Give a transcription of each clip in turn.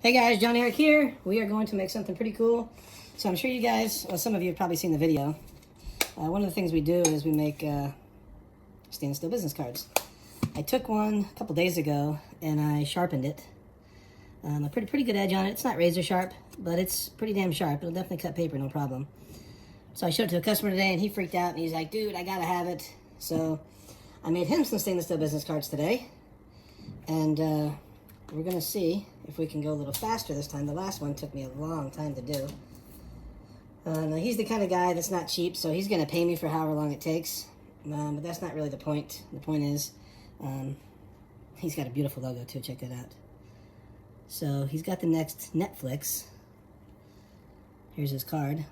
Hey guys, Johnny Eric here. We are going to make something pretty cool. So I'm sure you guys, well, some of you have probably seen the video. One of the things we do is we make stainless steel business cards. I took one a couple days ago and I sharpened it. A pretty good edge on it. It's not razor sharp, but it's pretty damn sharp. It'll definitely cut paper, no problem. So I showed it to a customer today and he freaked out and he's like, dude, I gotta have it. So I made him some stainless steel business cards today. And we're gonna see if we can go a little faster this time. The last one took me a long time to do. Now he's the kind of guy that's not cheap, so he's gonna pay me for however long it takes. But that's not really the point. The point is, he's got a beautiful logo too, check that out. So he's got the next Netflix. Here's his card.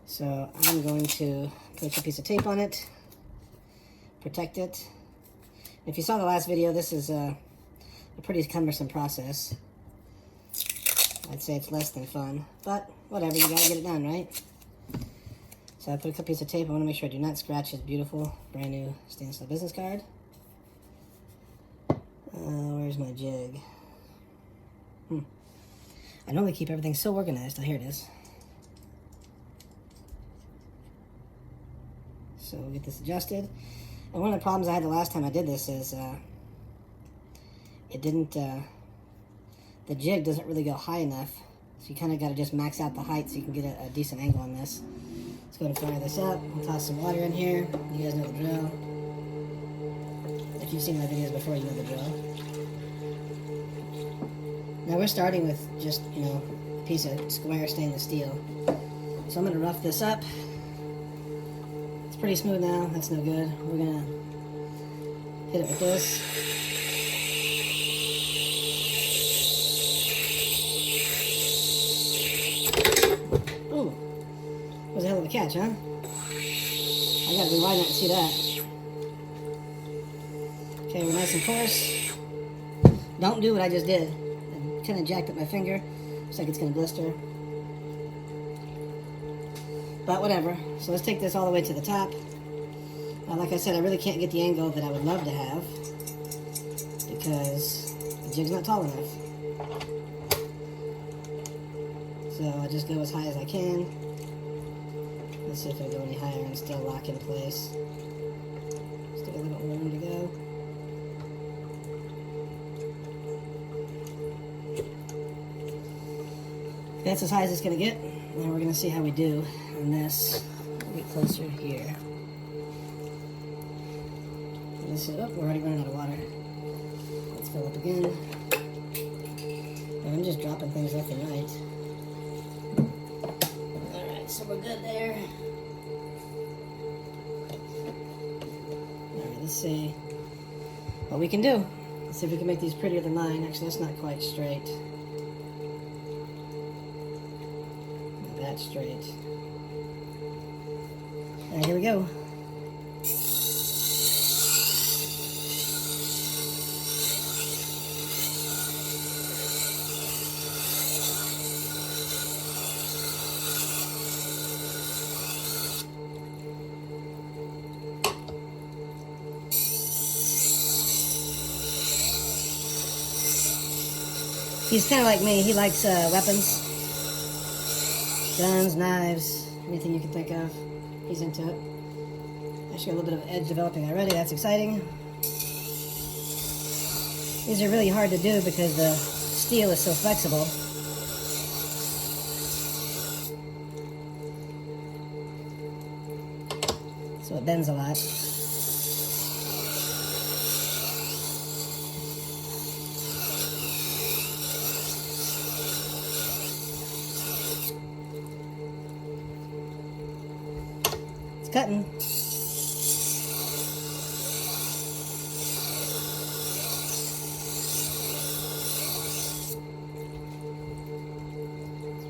So I'm going to put a piece of tape on it, protect it. If you saw the last video, this is a pretty cumbersome process. I'd say it's less than fun, but whatever, you gotta get it done, right? So I put a piece of tape. I want to make sure I do not scratch his beautiful, brand new stainless steel business card. Where's my jig? I normally keep everything so organized. Oh, here it is. So we'll get this adjusted. And one of the problems I had the last time I did this is it didn't, the jig doesn't really go high enough. So you kind of got to just max out the height so you can get a decent angle on this. Let's go ahead and fire this up. I'll toss some water in here. You guys know the drill. If you've seen my videos before, you know the drill. Now we're starting with just, a piece of square stainless steel. So I'm going to rough this up. It's pretty smooth now. That's no good. We're going to hit it with this. Ooh, that was a hell of a catch, huh? I gotta rewind that to see that. Okay, we're nice and coarse. Don't do what I just did. I kind of jacked up my finger. Looks like it's gonna blister. But whatever. So let's take this all the way to the top. Like I said, I really can't get the angle that I would love to have because the jig's not tall enough. So I just go as high as I can. Let's see if I go any higher and still lock in place. Still a little bit more room to go. That's as high as it's going to get. Now we're going to see how we do on this. A bit closer here. This is, we're already running out of water. Let's fill up again. And I'm just dropping things left and right. Alright, so we're good there. Alright, let's see what we can do. Let's see if we can make these prettier than mine. Actually, that's not quite straight. Not that straight. Alright, here we go. He's kind of like me. He likes weapons. Guns, knives, anything you can think of. He's into it. Actually, a little bit of edge developing already. That's exciting. These are really hard to do because the steel is so flexible. So it bends a lot. Cutting. It's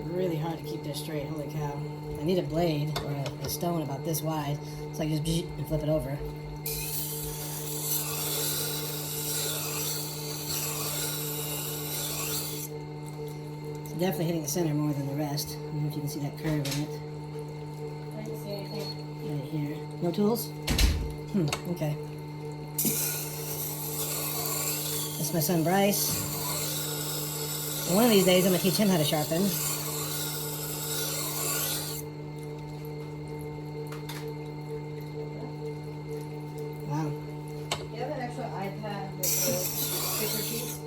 really hard to keep this straight, holy cow. I need a blade or a stone about this wide, so I just and flip it over. It's definitely hitting the center more than the rest. I don't know if you can see that curve in it. Right here. No tools? Okay. That's my son Bryce. And one of these days I'm going to teach him how to sharpen. Wow. Do you have an extra iPad with the thicker piece?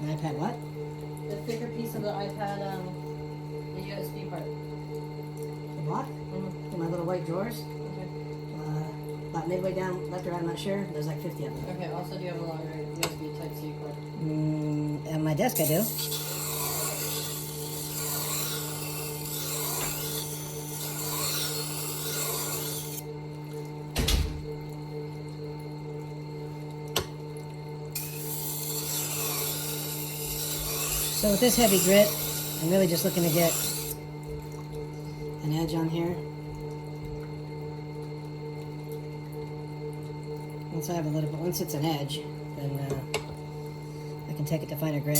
An iPad what? The thicker piece of the iPad, the USB part. The block? Mm-hmm. In my little white drawers? Okay. About midway down, left or right, I'm not sure. There's like 50 of them. Okay, also do you have a longer USB Type-C cord? At my desk I do. So with this heavy grit, I'm really just looking to get an edge on here. Once I have a little bit, once it's an edge, then I can take it to finer grit.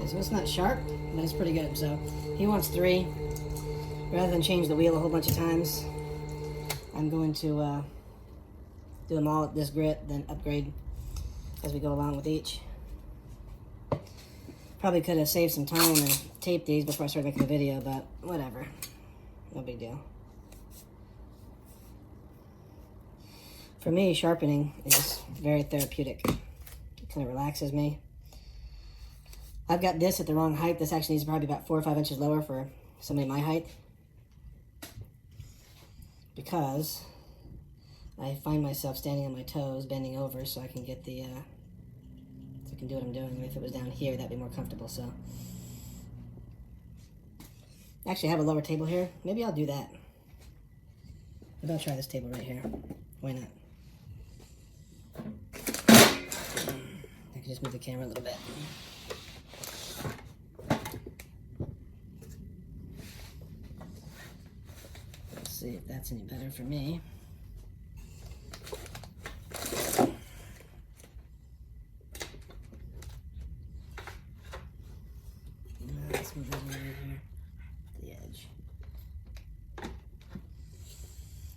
So it's not sharp, but it's pretty good. So he wants 3. Rather than change the wheel a whole bunch of times, I'm going to do them all at this grit, then upgrade as we go along with each. Probably could have saved some time and taped these before I started making the video, but whatever. No big deal. For me, sharpening is very therapeutic. It kind of relaxes me. I've got this at the wrong height. This actually needs probably about 4 or 5 inches lower for somebody my height, because I find myself standing on my toes, bending over, so I can get the, so I can do what I'm doing. If it was down here, that'd be more comfortable. So, actually, I have a lower table here. Maybe I'll do that. Maybe I'll try this table right here. Why not? I can just move the camera a little bit. See if that's any better for me. Let's move that over here. The edge.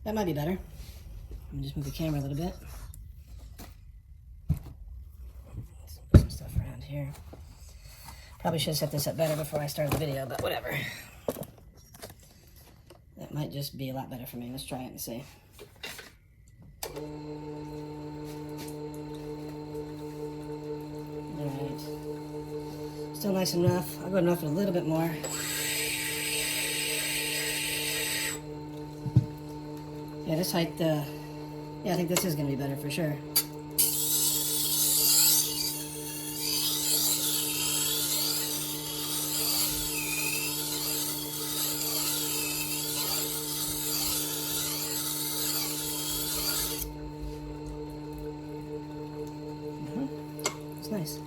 That might be better. Let me just move the camera a little bit. Put some stuff around here. Probably should have set this up better before I started the video, but whatever. That might just be a lot better for me. Let's try it and see. Alright. Still nice enough. I'll go enough for a little bit more. Yeah, this height, yeah, I think this is going to be better for sure. It's nice.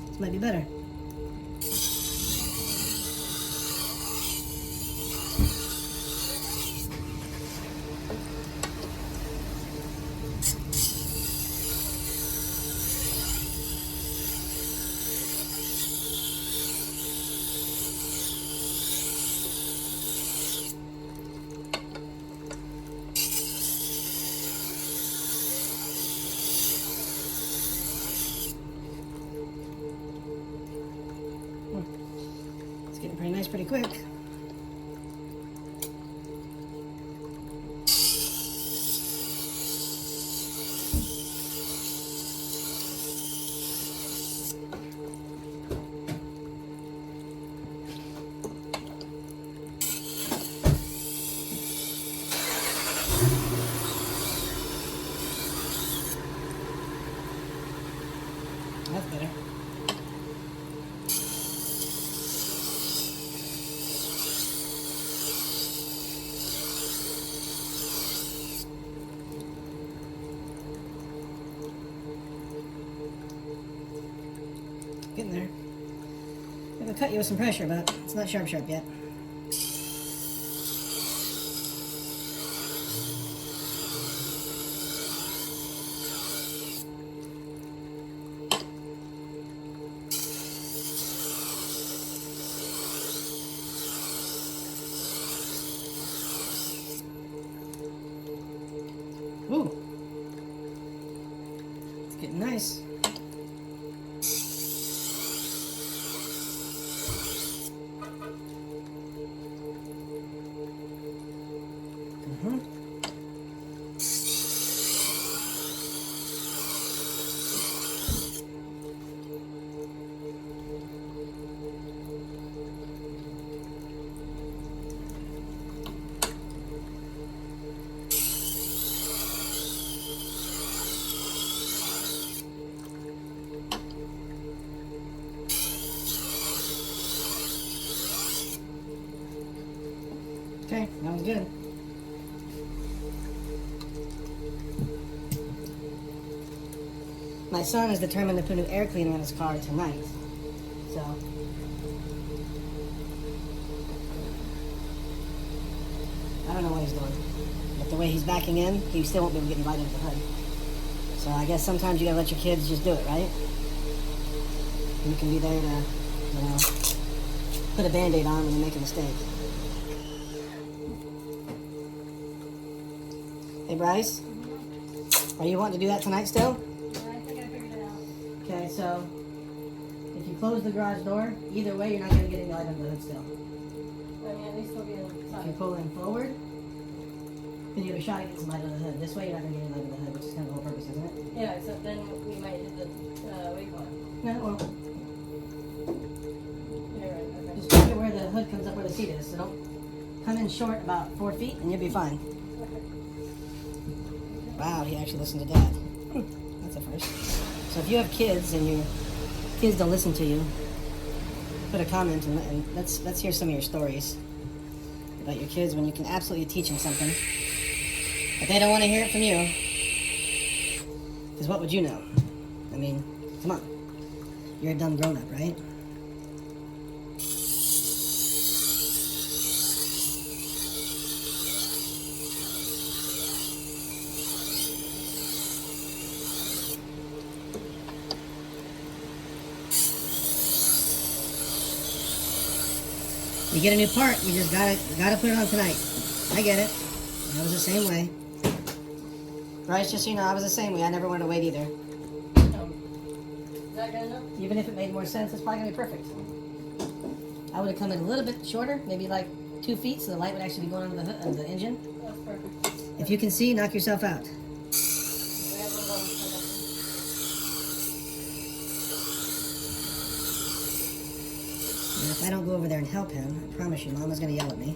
This might be better. It's getting pretty nice pretty quick. That's better. cut you with some pressure, but it's not sharp yet. Ooh, it's getting nice. Okay, that was good. My son is determined to put new air cleaner in his car tonight. So I don't know what he's doing. But the way he's backing in, he still won't be able to get any light into the hood. So I guess sometimes you gotta let your kids just do it, right? You can be there to, you know, put a Band-Aid on when you make a mistake. Hey Bryce, are you wanting to do that tonight still? Yeah, I think I figured it out. Okay, so if you close the garage door, either way you're not going to get any light under the hood still. I mean, at least we'll be If inside. you pull in forward, then you have a shot at getting some light under the hood. This way you're not going to get any light under the hood, which is kind of the whole purpose, isn't it? Yeah, except then we might hit the, what do you call it? No, well, Yeah, right, okay. just put it where the hood comes up where the seat is. So don't come in short about 4 feet and you'll be fine. Wow, he actually listened to Dad. That's a first. So if you have kids and your kids don't listen to you, put a comment and let's hear some of your stories about your kids when you can absolutely teach them something, but they don't want to hear it from you. Because what would you know? I mean, come on. You're a dumb grown-up, right? You get a new part, you just gotta put it on tonight. I get it. I was the same way. Bryce, just so you know, I was the same way. I never wanted to wait either. Is that good enough? Even if it made more sense, it's probably gonna be perfect. I would have come in a little bit shorter, maybe like 2 feet, so the light would actually be going under the hood of the engine. That's perfect. If you can see, knock yourself out. We have one of those. And if I don't go over there and help him, I promise you, Mama's gonna yell at me.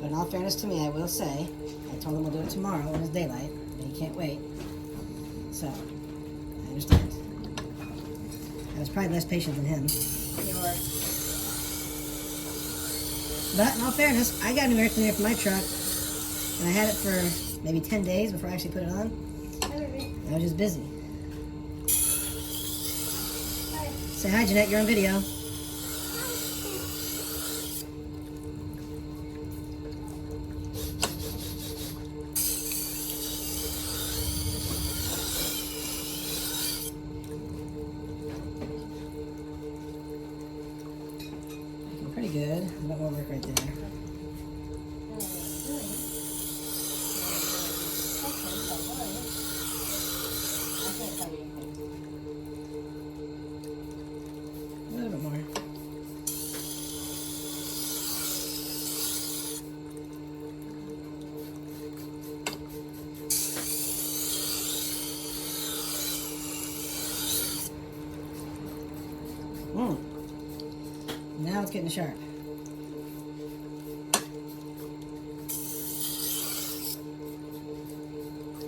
But in all fairness to me, I will say, I told him we'll do it tomorrow when it's daylight, and he can't wait. So, I understand. I was probably less patient than him. You are. But in all fairness, I got a new air cleaner for my truck, and I had it for maybe 10 days before I actually put it on. Hi, baby. I was just busy. Hi. Say hi, Jeanette, you're on video. Pretty good. A bit more work right there. A little bit more. getting sharp.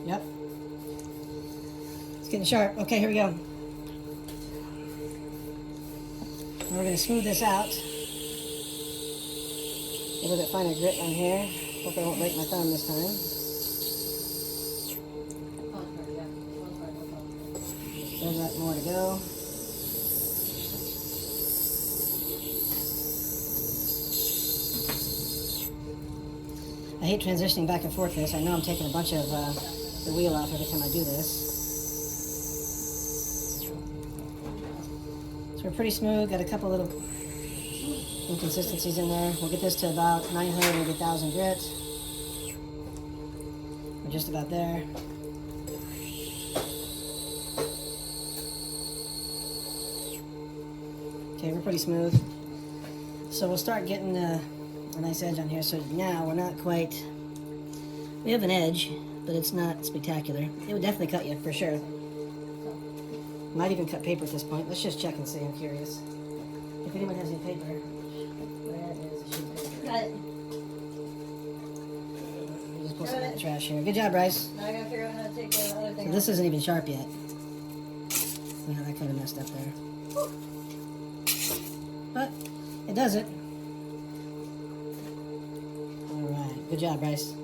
Yep. It's getting sharp. Okay, here we go. And we're going to smooth this out. A little bit finer grit on here. Hope I won't break my thumb this time. There's that more to go. I hate transitioning back and forth this. I know I'm taking a bunch of the wheel off every time I do this. So we're pretty smooth. Got a couple little inconsistencies in there. We'll get this to about 900, maybe 1,000 grit. We're just about there. Okay, we're pretty smooth. So we'll start getting a nice edge on here. So now we're not quite, we have an edge, but it's not spectacular. It would definitely cut you, for sure. Might even cut paper at this point. Let's just check and see, I'm curious. If anyone has any paper. Where is the sheet of paper? Got it. We'll just pull some out of the trash here. Good job, Bryce. Now I gotta figure out how to take the other thing So this isn't even sharp yet. Yeah, that kind of messed up there. But it does it. Alright, good job, Bryce.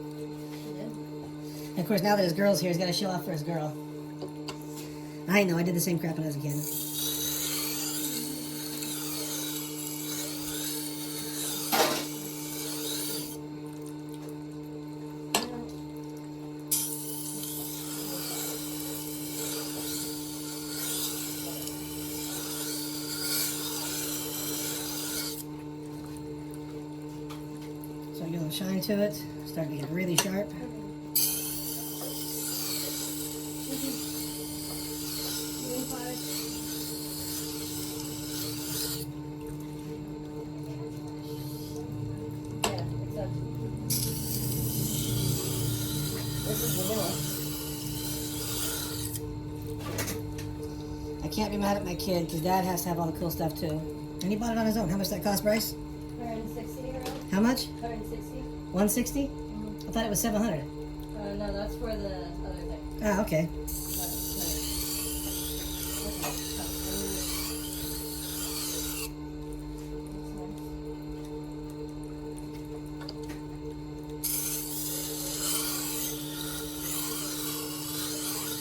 And of course, now that his girl's here, he's got to show off for his girl. I know, I did the same crap when I was a kid. So I get a little shine to it, starting to get really sharp. This is vanilla. I can't be mad at my kid because Dad has to have all the cool stuff too. And he bought it on his own. How much did that cost, Bryce? 160 around? How much? 160. 160? I thought it was 700. No, that's for the other thing. Ah, okay.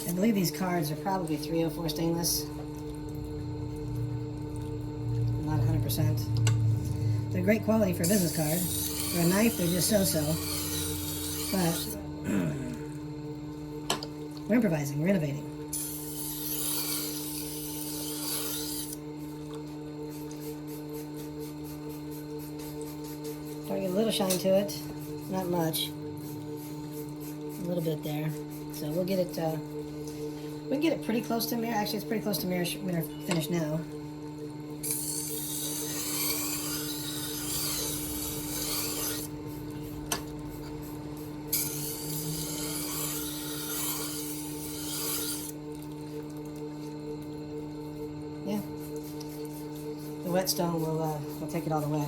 I believe these cards are probably 304 stainless. Not 100%. They're great quality for a business card. For a knife, they're just so-so. But we're improvising, we're innovating. Trying to get a little shine to it. Not much. A little bit there. So we'll get it, we can get it pretty close to mirror. Actually, it's pretty close to mirror finish now. Yeah. The whetstone will take it all the way.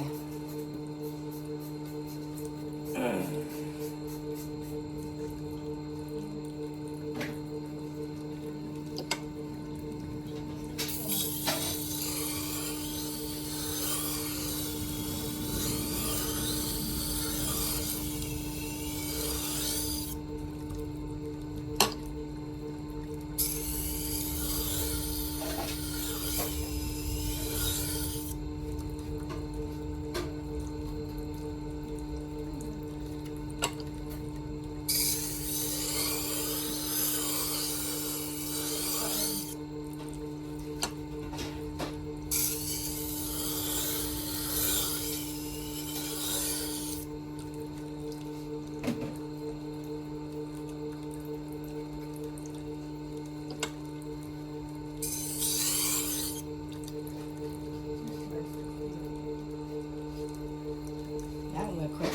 Quick.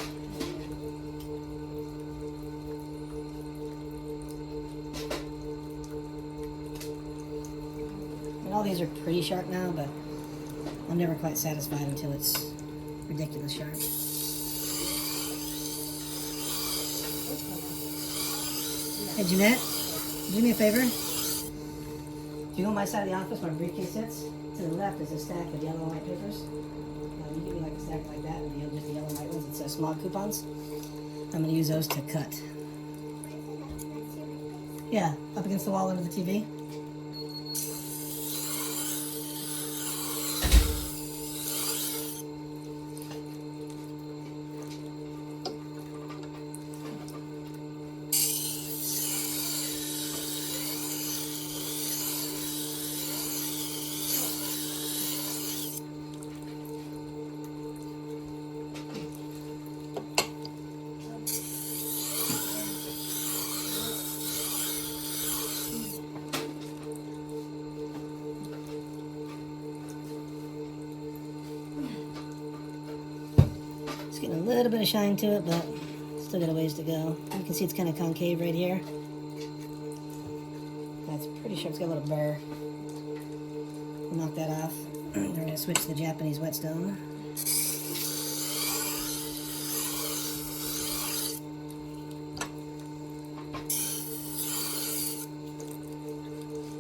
And all these are pretty sharp now, but I'm never quite satisfied until it's ridiculous sharp. Hey Jeanette, do me a favor. Do you go on my side of the office where my briefcase sits? To the left is a stack of yellow and white papers. You give me like a stack like that, and just the yellow and white ones. It says small coupons. I'm going to use those to cut. Yeah, up against the wall under the TV. It's getting a little bit of shine to it, but still got a ways to go. You can see it's kind of concave right here. That's pretty sure it's got a little burr. We'll knock that off. We're going to switch to the Japanese whetstone.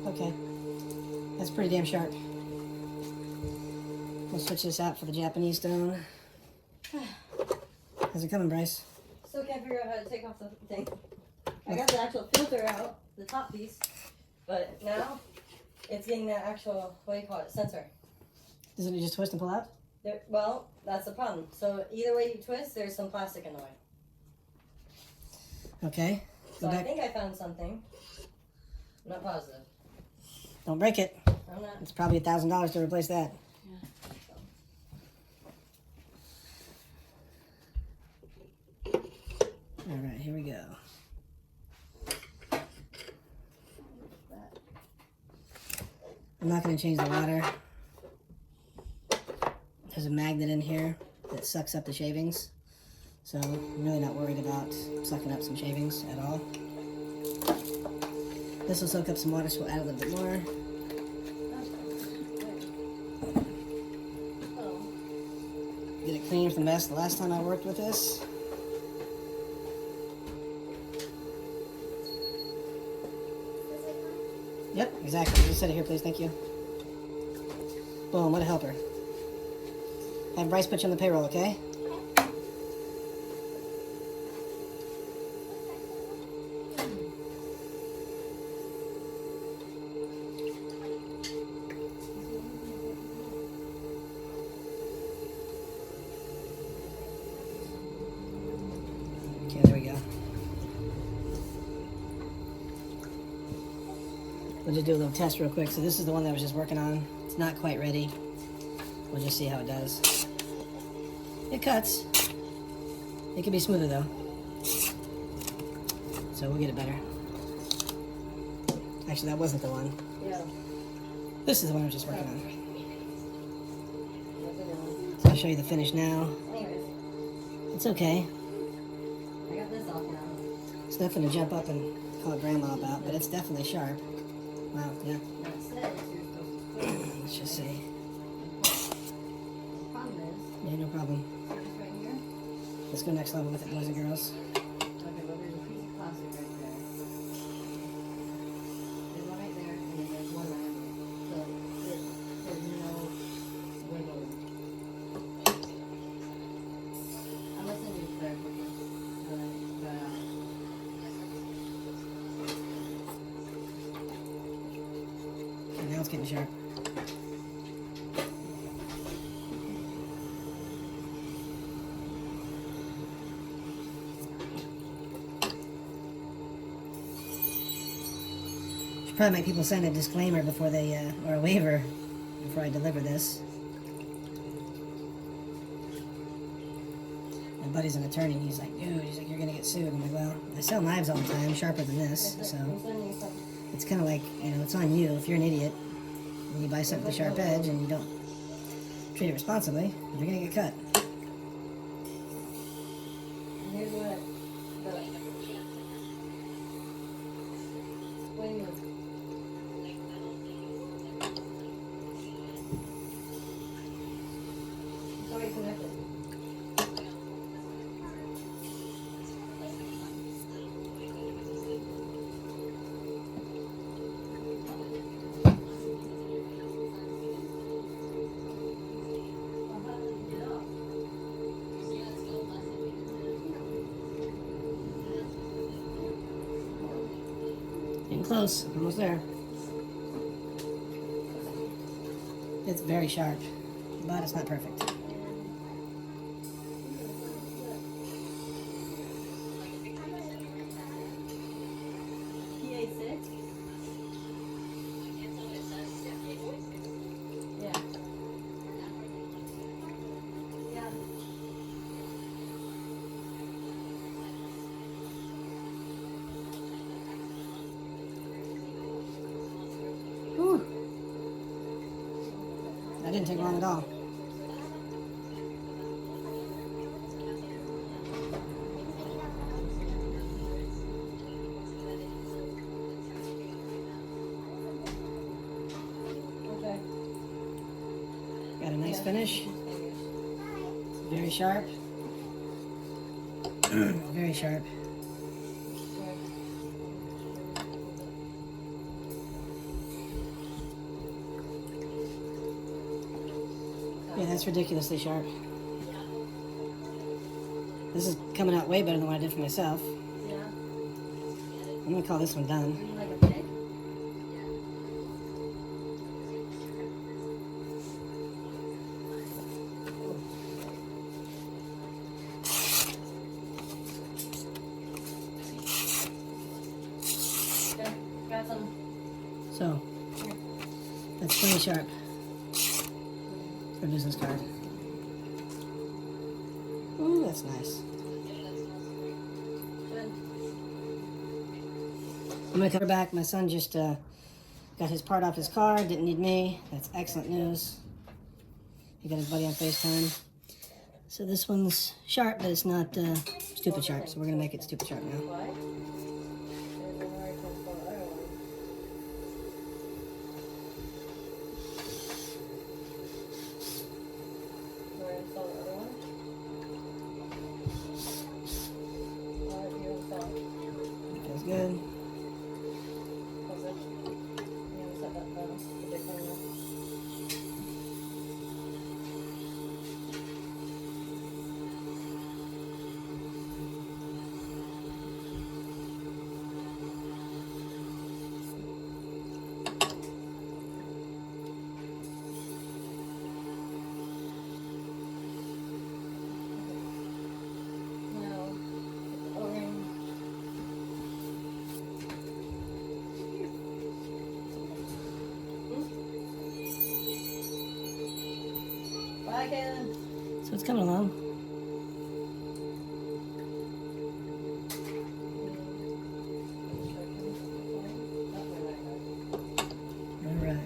Okay, that's pretty damn sharp. We'll switch this out for the Japanese stone. How's it coming, Bryce? Still can't figure out how to take off the thing. I got the actual filter out, the top piece, but now it's getting that actual, what do you call it, sensor. Doesn't it just twist and pull out? Well, that's the problem. So either way you twist, there's some plastic in the way. Okay. So I think I found something. I'm not positive. Don't break it. I'm not. It's probably $1,000 to replace that. All right, here we go. I'm not going to change the water. There's a magnet in here that sucks up the shavings. So I'm really not worried about sucking up some shavings at all. This will soak up some water, so we'll add a little bit more. Get it clean from the mess the last time I worked with this. Yep, exactly. Just set it here, please. Thank you. Boom, what a helper. Have Bryce put you on the payroll, okay? Okay, there we go. We'll just do a little test real quick. So this is the one that I was just working on. It's not quite ready. We'll just see how it does. It cuts. It could be smoother though. So we'll get it better. Actually, that wasn't the one. Yeah. This is the one I was just working on. So I'll show you the finish now. Anyways, It's okay. I got this off now. It's nothing to jump up and call grandma about, but it's definitely sharp. Wow, yeah. That says you're supposed to clean. Let's just see. The problem is, Yeah, no problem. this right here. Let's go next level with it, boys and girls. Okay, well, there's a piece of plastic right there. There's one right there, and then there's one right here. So there's no wiggle room. I'm gonna send you the picture. Okay, now it's getting sharp. Should probably make people sign a disclaimer before they, or a waiver before I deliver this. My buddy's an attorney, and he's like, dude, you're gonna get sued. I'm like, well, I sell knives all the time, sharper than this, so it's kind of like, it's on you. If you're an idiot and you buy something with a sharp edge and you don't treat it responsibly, you're gonna get cut. And here's what when you it's already connected. Getting close. Almost there. It's very sharp, but it's not perfect. PA6? Yeah. Yeah. Whew. That didn't take long at all. Okay. Got a nice finish. Very sharp. Very sharp. Yeah, that's ridiculously sharp. This is coming out way better than what I did for myself. Yeah. I'm gonna call this one done. Like a pig? Okay. Got some. So, that's pretty sharp for a business card. Ooh, that's nice. Good. I'm gonna cover back. My son just got his part off his car, didn't need me. That's excellent news. He got his buddy on FaceTime. So this one's sharp, but it's not stupid sharp, so we're gonna make it stupid sharp now. Why? Feels good. Bye, Kaylin. So it's coming along. All right.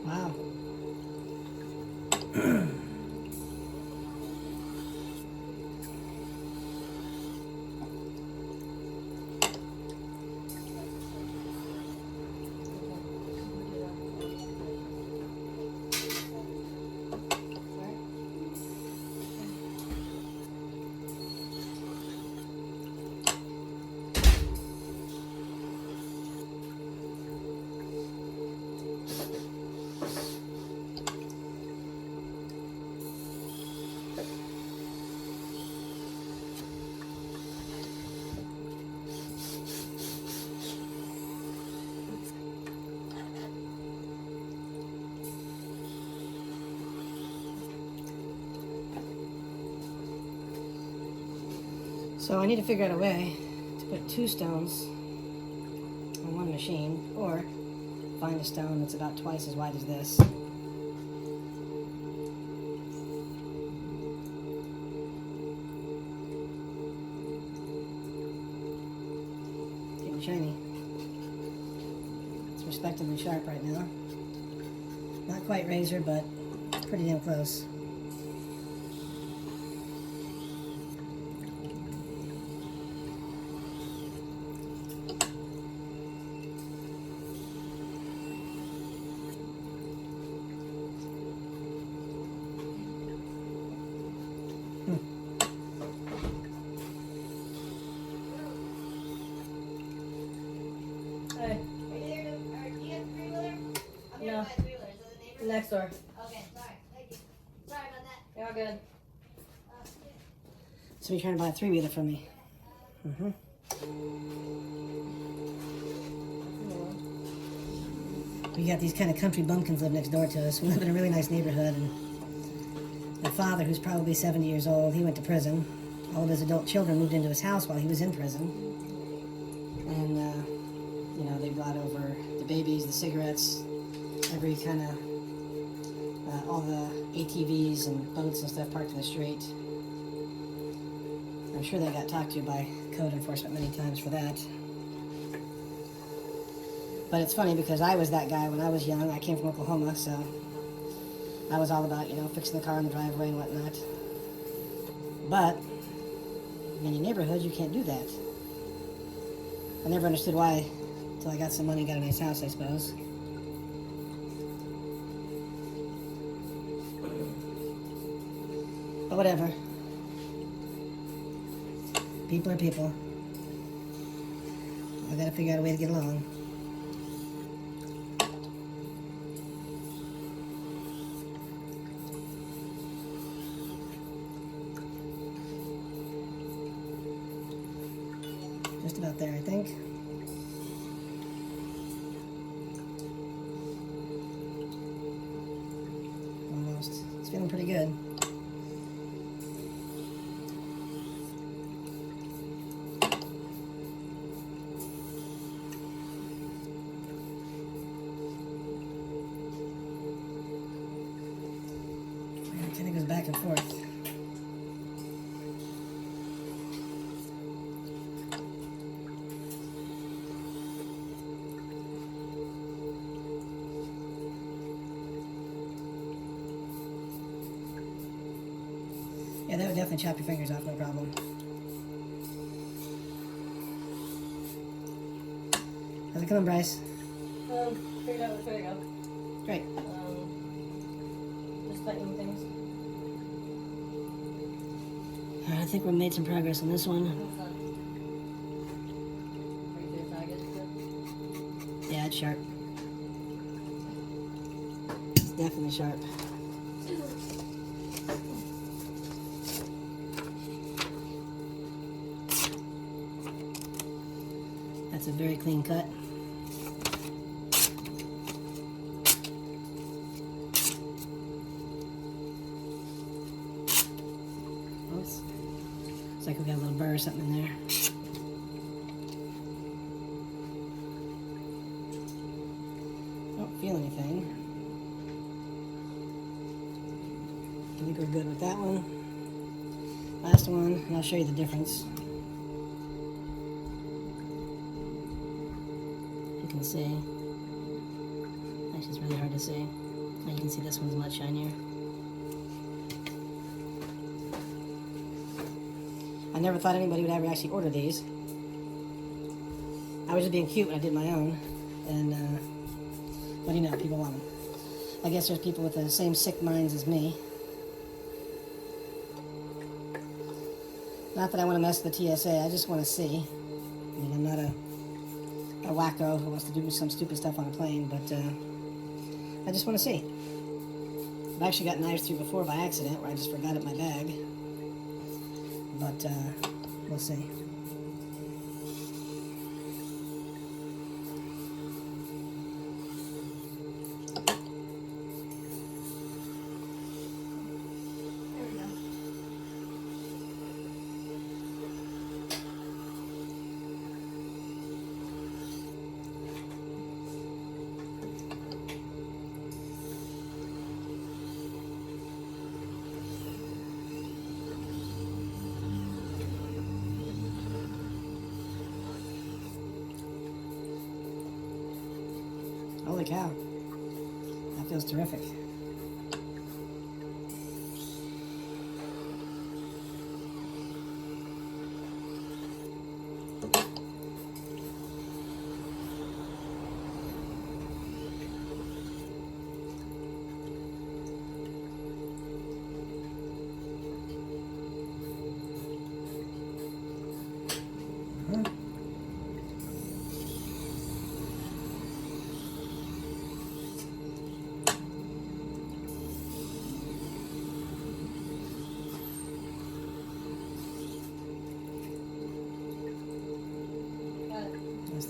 Wow. So I need to figure out a way to put two stones on one machine, or find a stone that's about twice as wide as this. Getting shiny. It's respectively sharp right now. Not quite razor, but pretty damn close. Hey. Are you there to, do you have 3-wheeler? Next door. Okay, sorry. Thank you. Sorry about that. You're all good. Somebody trying to buy a 3-wheeler from me. Mm-hmm. We got these kind of country bumpkins live next door to us. We live in a really nice neighborhood, and my father, who's probably 70 years old, he went to prison. All of his adult children moved into his house while he was in prison. And, you know, they got over the babies, the cigarettes, every kind of, all the ATVs and boats and stuff parked in the street. I'm sure they got talked to by code enforcement many times for that. But it's funny because I was that guy when I was young. I came from Oklahoma, so I was all about, you know, fixing the car in the driveway and whatnot. But in many neighborhoods, you can't do that. I never understood why until I got some money and got a nice house, I suppose. But whatever. People are people. I gotta figure out a way to get along. Just about there, I think. Almost. It's feeling pretty good. It kind of goes back and forth. Yeah, that would definitely chop your fingers off, no problem. How's it going, Bryce? Figured out which way to go. Great. Just tightening things. Alright, I think we made some progress on this one. Yeah, it's sharp. It's definitely sharp. That's a very clean cut. Oops. Looks like we got a little burr or something in there. Don't feel anything. I think we're good with that one. Last one, and I'll show you the difference. You can see. Actually, it's really hard to see. Now you can see this one's much shinier. I never thought anybody would ever actually order these. I was just being cute when I did my own, and what do you know, people want them. I guess there's people with the same sick minds as me. Not that I want to mess with the TSA, I just want to see. I mean, I'm not a wacko who wants to do some stupid stuff on a plane, but I just want to see. I've actually got knives through before by accident, where I just forgot it in my bag. But we'll see. There we go. Holy cow. That feels terrific.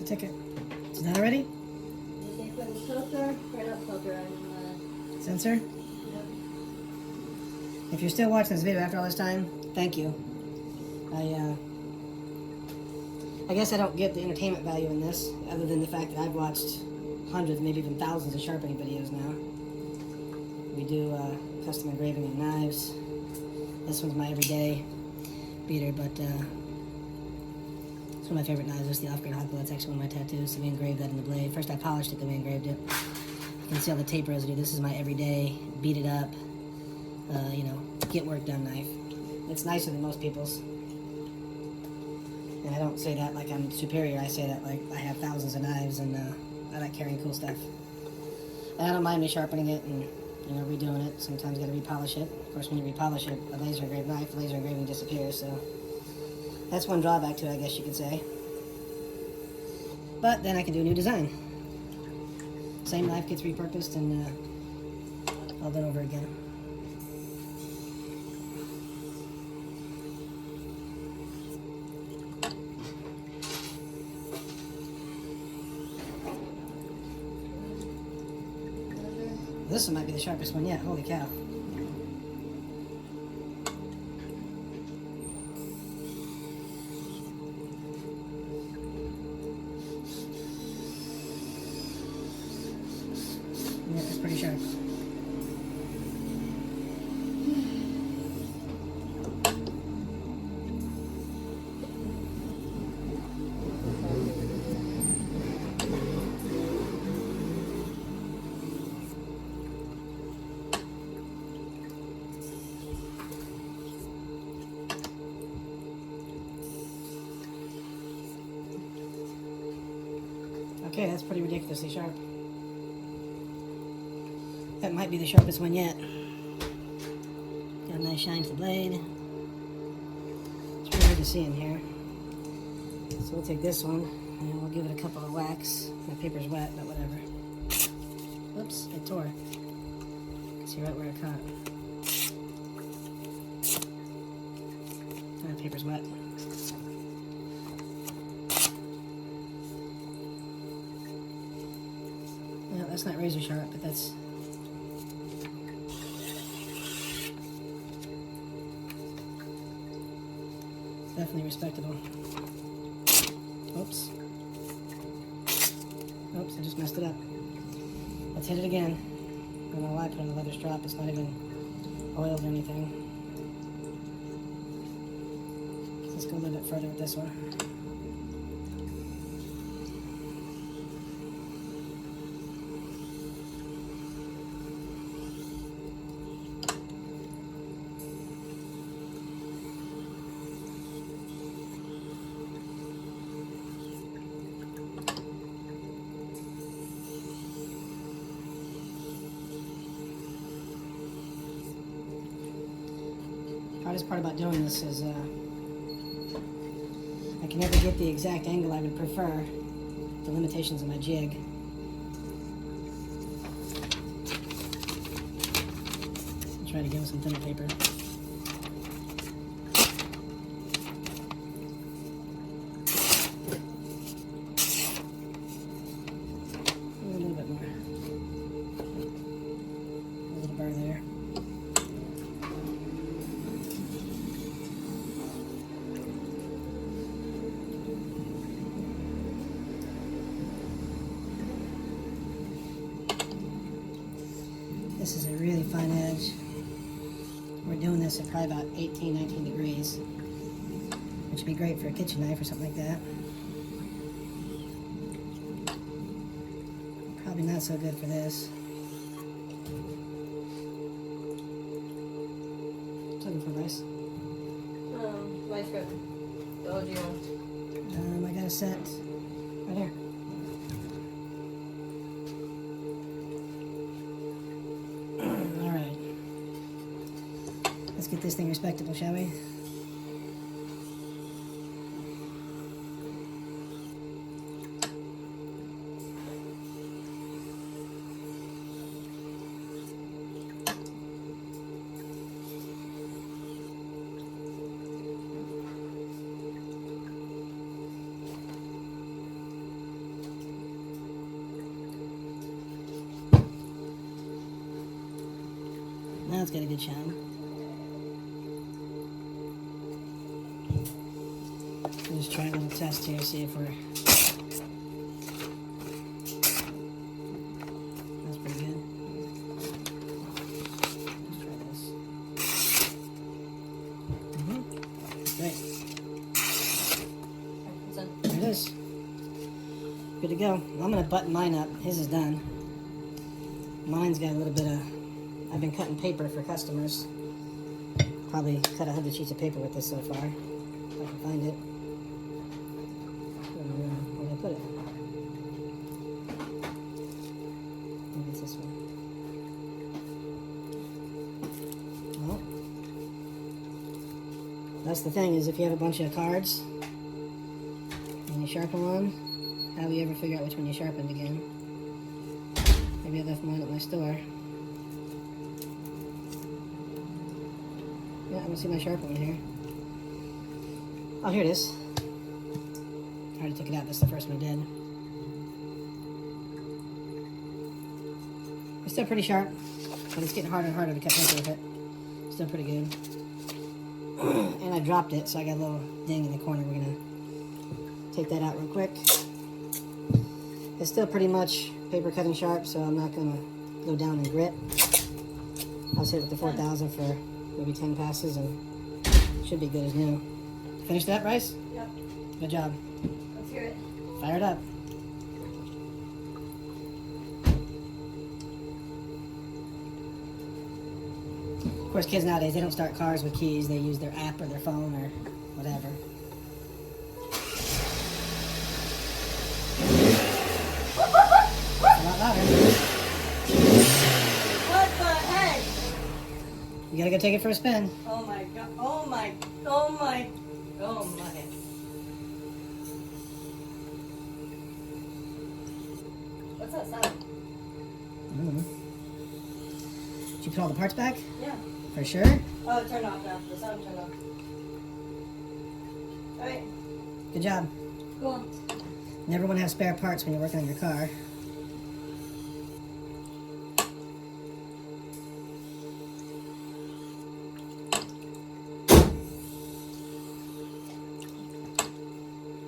the ticket. Is that already? Just need to put in the filter, or not filter, Sensor? yep. If you're still watching this video after all this time, thank you. I guess I don't get the entertainment value in this, other than the fact that I've watched hundreds, maybe even thousands of sharpening videos now. We do custom engraving on knives. This one's my everyday beater, but it's one of my favorite knives. It's the off-grade Hawkbill. That's actually one of my tattoos, so we engraved that in the blade. First I polished it, then we engraved it. You can see all the tape residue. This is my everyday, beat it up, you know, get work done knife. It's nicer than most people's. And I don't say that like I'm superior. I say that like I have thousands of knives and I like carrying cool stuff. And I don't mind me sharpening it and, you know, redoing it. Sometimes you gotta repolish it. Of course, when you repolish it, a laser engraved knife, the laser engraving disappears, so that's one drawback to it, I guess you could say. But then I can do a new design. Same knife gets repurposed and all done over again. This one might be the sharpest one yet. Holy cow. Yeah, it's pretty sharp. Okay, that's pretty ridiculously sharp. That might be the sharpest one yet. Got a nice shine to the blade. It's pretty hard to see in here. So we'll take this one and we'll give it a couple of whacks. My paper's wet, but whatever. Oops, it tore. See right where it caught. My paper's wet. No, that's not razor sharp, but that's definitely respectable. Oops. Oops, I just messed it up. Let's hit it again. I don't know why I put on the leather strap. It's not even oiled or anything. Let's go a little bit further with this one. Hardest part about doing this is I can never get the exact angle I would prefer, the limitations of my jig. I'll try to give it some thinner paper. A little bit more. A little burr there. This is a really fine edge. We're doing this at probably about 18, 19 degrees, which would be great for a kitchen knife or something like that. Probably not so good for this. What's looking for, Bryce? My script. The OG one. I got a set right here. Alright. Let's get this thing respectable, shall we? it's got a good shine. We'll just try a little test here, see if we're... That's pretty good. Let's try this. Great. There it is. Good to go. I'm going to button mine up. His is done. Mine's got a little bit of... I've been cutting paper for customers. Probably cut 100 sheets of paper with this so far. If I can find it. Where did I put it? Maybe it's this one. Well, that's the thing, is if you have a bunch of cards and you sharpen one, how will you ever figure out which one you sharpened again? Maybe I left mine at my store. Yeah, I don't see my sharpen one here. Oh, here it is. I already took it out. That's the first one I did. It's still pretty sharp, but it's getting harder and harder to cut paper with it. Still pretty good. And I dropped it, so I got a little ding in the corner. We're gonna take that out real quick. It's still pretty much paper cutting sharp, so I'm not gonna go down and grit. I'll hit it with the 4000 for maybe 10 passes, and should be good as new. Finished that, Bryce? Yep. Good job. Let's hear it. Fire it up. Of course, kids nowadays, they don't start cars with keys. They use their app or their phone or whatever. A lot louder. What the heck? You gotta go take it for a spin. Oh my god. Oh my. Oh my. Oh my. What's that sound? I don't know. Did you put all the parts back? Yeah. For sure? Oh, it turned off now. The sound turned off. Alright. Good job. Cool. Never want to have spare parts when you're working on your car.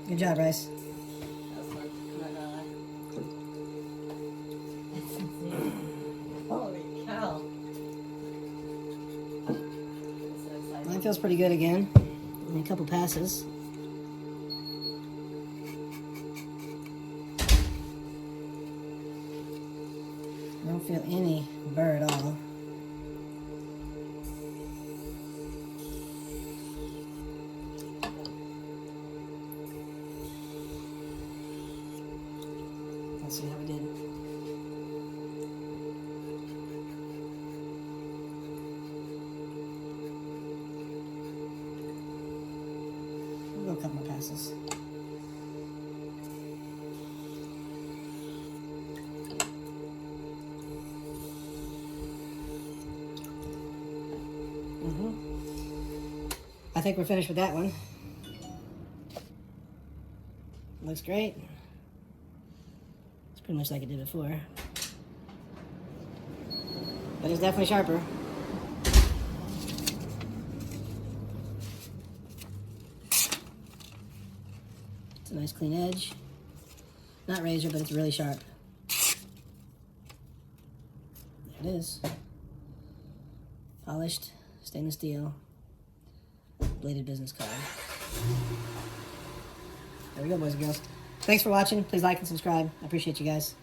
Good job, Bryce. That was fun. I'm not gonna lie. Holy cow. I'm so excited. Mine feels pretty good again. Only a couple passes. I don't feel any burr at all. Let's see how we did. We'll go a couple more passes. I think we're finished with that one. Looks great. It's pretty much like it did before. But it's definitely sharper. It's a nice clean edge. Not razor, but it's really sharp. There it is. Polished stainless steel bladed business card. There we go, boys and girls. Thanks for watching. Please like and subscribe. I appreciate you guys.